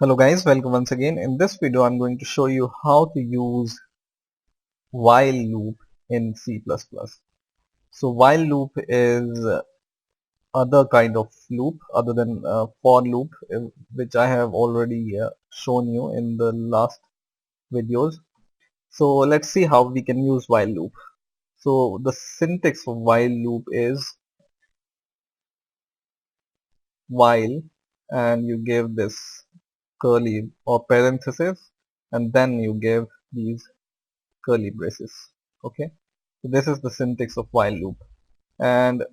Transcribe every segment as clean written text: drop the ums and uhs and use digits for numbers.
Hello guys, welcome once again. In this video I'm going to show you how to use while loop in C++. So while loop is other kind of loop other than for loop, which I have already shown you in the last videos. So let's see how we can use while loop. So the syntax of while loop is while, and you give this curly or parenthesis, and then you give these curly braces. Okay, so this is the syntax of while loop, and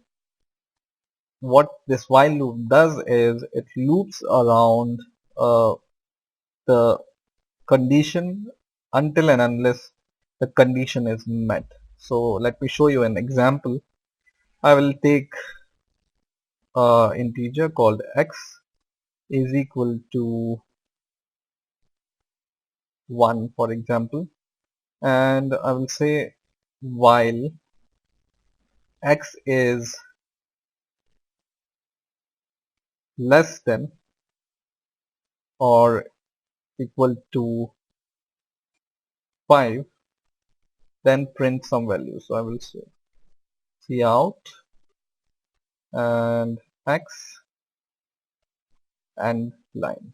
what this while loop does is it loops around uh, the condition until and unless the condition is met. So let me show you an example. I will take integer called x is equal to 1, for example, and I will say while x is less than or equal to 5, then print some value. So I will say cout and x and line.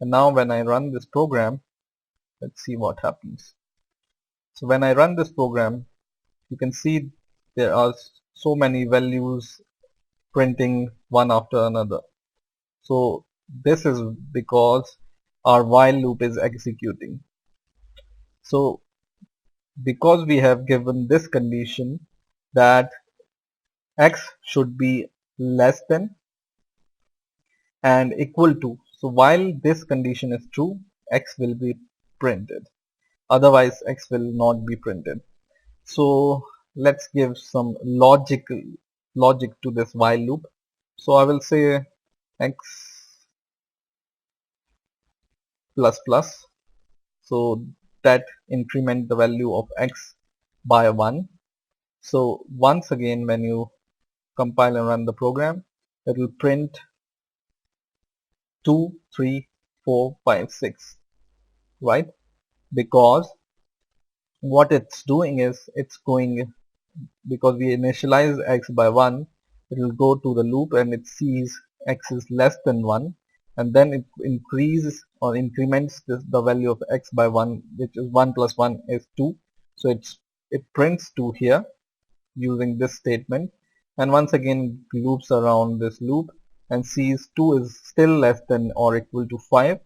And now when I run this program, let's see what happens. So when I run this program, you can see there are so many values printing one after another. So this is because our while loop is executing. So because we have given this condition that x should be less than and equal to, so while this condition is true, x will be printed, otherwise x will not be printed. So let's give some logic to this while loop. So I will say x plus plus, so that increment the value of x by 1. So once again when you compile and run the program, it will print 2, 3, 4, 5, 6, right? Because what it's doing is it's going, because we initialize x by 1, it will go to the loop and it sees x is less than 1, and then it increases or increments the value of x by 1, which is 1 plus 1 is 2. So it prints 2 here using this statement, and once again loops around this loop and sees 2 is still less than or equal to 5,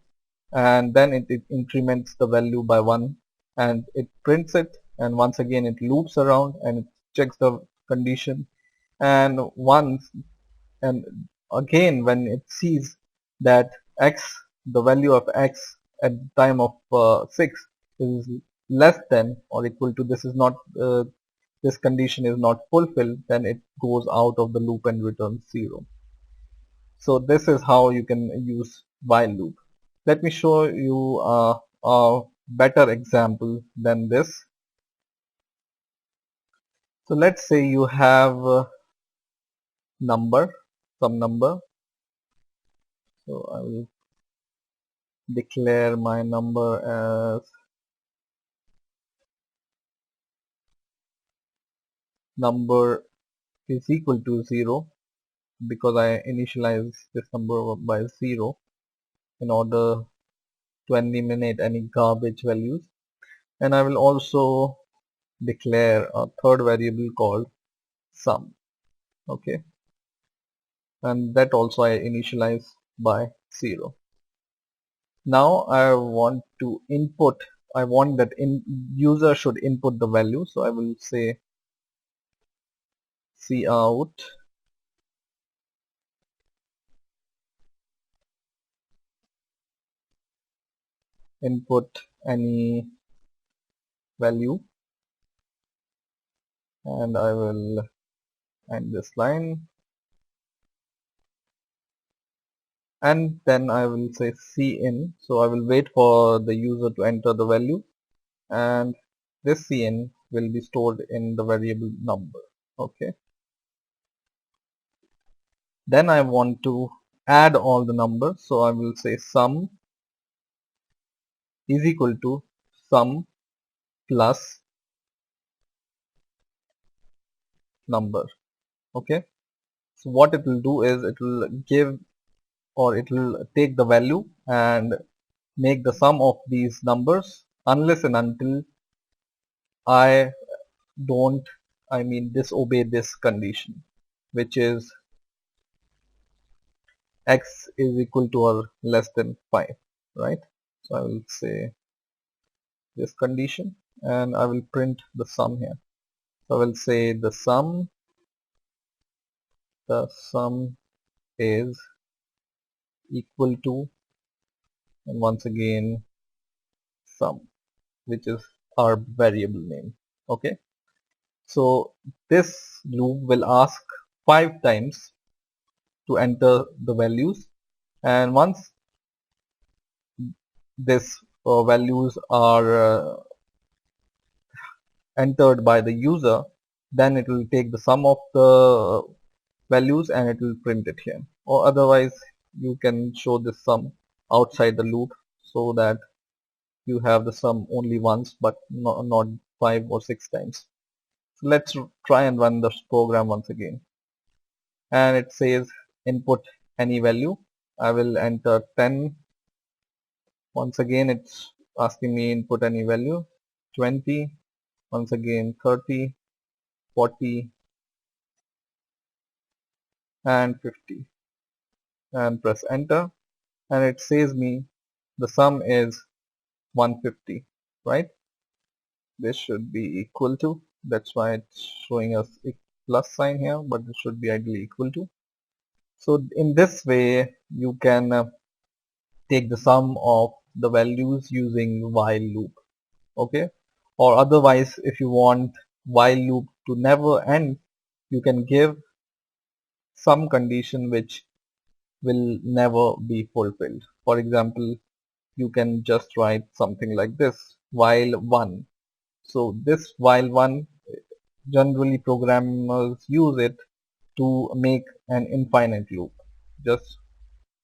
and then it increments the value by 1 and it prints it, and once again it loops around and it checks the condition, and once and again when it sees that x, the value of x at the time of 6 is less than or equal to, this is not this condition is not fulfilled, then it goes out of the loop and returns 0. So this is how you can use while loop. Let me show you a better example than this. So let's say you have some number. So I will declare my number as number is equal to 0, because I initialize this number by 0 in order to eliminate any garbage values. And I will also declare a third variable called sum. Okay, and that also I initialize by 0. Now I want to input, I want that user should input the value, so I will say cout input any value, and I will end this line, and then I will say cin, so I will wait for the user to enter the value, and this cin will be stored in the variable number. Okay, then I want to add all the numbers. So I will say sum is equal to sum plus number. Okay. So what it will do is it will give, or it will take the value and make the sum of these numbers unless and until I don't, disobey this condition, which is x is equal to or less than 5, right? So I will say this condition and I will print the sum here. So I will say the sum is equal to, and once again sum, which is our variable name. Okay. So this loop will ask 5 times to enter the values, and once this values are entered by the user, then it will take the sum of the values and it will print it here. Or otherwise you can show this sum outside the loop so that you have the sum only once but not 5 or 6 times. So let's try and run this program once again, and it says input any value. I will enter 10. Once again it's asking me input any value. 20, once again 30, 40 and 50, and press enter, and it says me the sum is 150, right? This should be equal to, that's why it's showing us a plus sign here, but it should be ideally equal to. So in this way you can take the sum of the values using while loop. Okay. Or otherwise, if you want while loop to never end, you can give some condition which will never be fulfilled. For example, you can just write something like this, while 1. So this while 1, generally programmers use it to make an infinite loop. Just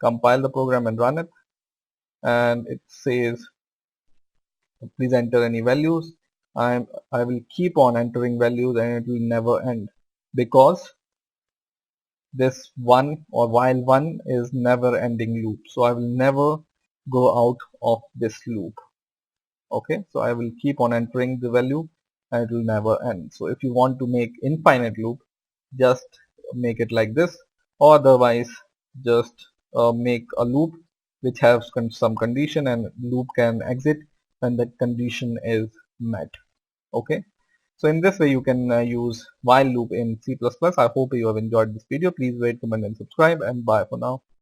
compile the program and run it, and it says please enter any values. I will keep on entering values and it will never end, because this one or while one is never ending loop. So I will never go out of this loop. Okay, so I will keep on entering the value and it will never end. So if you want to make infinite loop, just make it like this, or otherwise just make a loop which has some condition, and loop can exit when the condition is met. Okay, so in this way you can use while loop in C++. I hope you have enjoyed this video. Please rate, comment and subscribe, and bye for now.